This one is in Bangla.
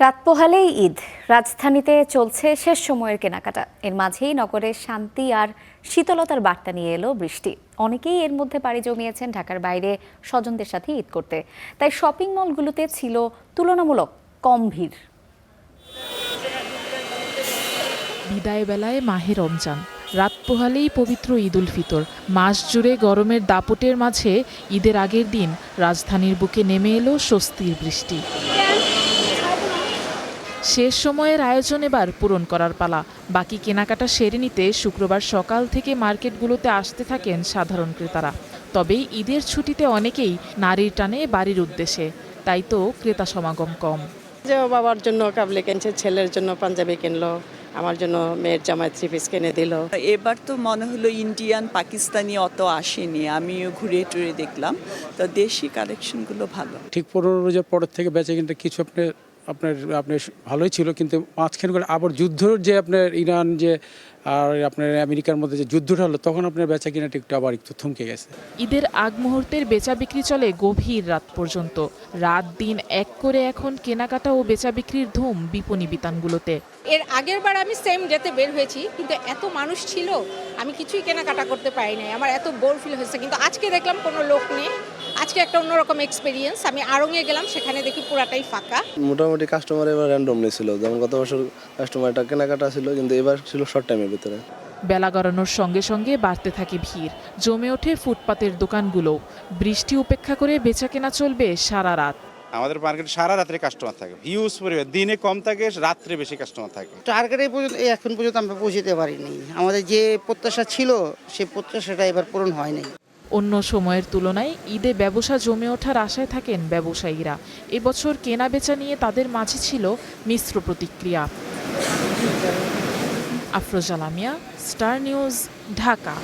রাত পোহালেই ঈদ। রাজধানীতে চলছে শেষ সময়ের কেনাকাটা। এর মাঝেই নগরে শান্তি আর শীতলতার বার্তা নিয়ে এলো বৃষ্টি। অনেকেই এর মধ্যে পাড়ি জমিয়েছেন ঢাকার বাইরে স্বজনদের সাথে ঈদ করতে। তাই শপিং মলগুলোতে ছিল তুলনামূলক কম ভিড়। বিদায় বেলায় মাহে রমজান, রাত পোহালেই পবিত্র ঈদ উল ফিতর। মাস জুড়ে গরমের দাপটের মাঝে ঈদের আগের দিন রাজধানীর বুকে নেমে এলো স্বস্তির বৃষ্টি। শেষ সময়ের আয়োজন এবার পূরণ করার পালা। বাকি কেনাকাটা সেরে নিতে শুক্রবার সকাল থেকে মার্কেটগুলোতে আসতে থাকেন সাধারণ ক্রেতারা। তবে ঈদের ছুটিতে অনেকেই নারীর টানে বাড়ির উদ্দেশ্যে, তাই তো ক্রেতা সমাগম কম। যে বাবার জন্য কাবলি কিনছে, ছেলের জন্য পাঞ্জাবি কিনলো, আমার জন্য মেয়ের জামাই 3 পিস কিনে দিল। এবার তো মনে হলো ইন্ডিয়ান পাকিস্তানি অত আসেনি, আমিও ঘুরে টুরে দেখলাম, তো দেশি কালেকশনগুলো ভালো। ঠিক 15 রোজার পরের থেকে বেচে কিনতে কিছু আপনার ভালোই ছিল, কিন্তু মাঝখানে করে আবার যুদ্ধর যে আপনার ইরান যে আর আপনার আমেরিকার মধ্যে যে যুদ্ধটা হলো, তখন আপনার বেচা কিনাটা একটু থমকে গেছে। ঈদের আগ মুহূর্তের বেচা বিক্রি চলে গভীর রাত পর্যন্ত। রাত দিন এক করে এখন কেনাকাটা ও বেচা বিক্রির ধুম বিপণী বিতানগুলোতে। এর আগের বার আমি সেম ডেতে বের হয়েছি, কিন্তু এত মানুষ ছিল আমি কিছুই কেনাকাটা করতে পারি নাই, আমার এত বোর ফিল হয়েছে। কিন্তু আজকে দেখলাম কোনো লোক নেই, আজকে একটা অন্যরকম এক্সপিরিয়েন্স। আমি আড়ংয়ে গেলাম, সেখানে দেখি পুরাটাই ফাঁকা। মোটামুটি কাস্টমার এবার র্যান্ডমলি ছিল, যেমন গত বছর কাস্টমারটা কেনাকাটা ছিল, কিন্তু এবার ছিল শর্ট টাইমের ভিতরে। বেলা গড়ানোর সঙ্গে সঙ্গে বাড়তে থাকে ভিড়, জমে ওঠে ফুটপাতের দোকানগুলো। বৃষ্টি উপেক্ষা করে বেচাকেনা চলবে সারা রাত। আমাদের মার্কেটে সারা রাত্রে কাস্টমার থাকে, হিউজ পরিমাণ। দিনে কম থাকে, রাত্রে বেশি কাস্টমার থাকে। টার্গেটে এখন পর্যন্ত আমরা পৌঁছতে পারিনি। আমাদের যে প্রত্যাশা ছিল সেই প্রত্যাশাটা এবার পূরণ হয় নাই। অন্য সময়ের তুলনায় ঈদে ব্যবসা জমে ওঠার আশায় থাকেন ব্যবসায়ীরা। এবছর কেনা বেচা নিয়ে তাদের মাঝে ছিল মিশ্র প্রতিক্রিয়া। Afroza Lamia, star news, Dhaka.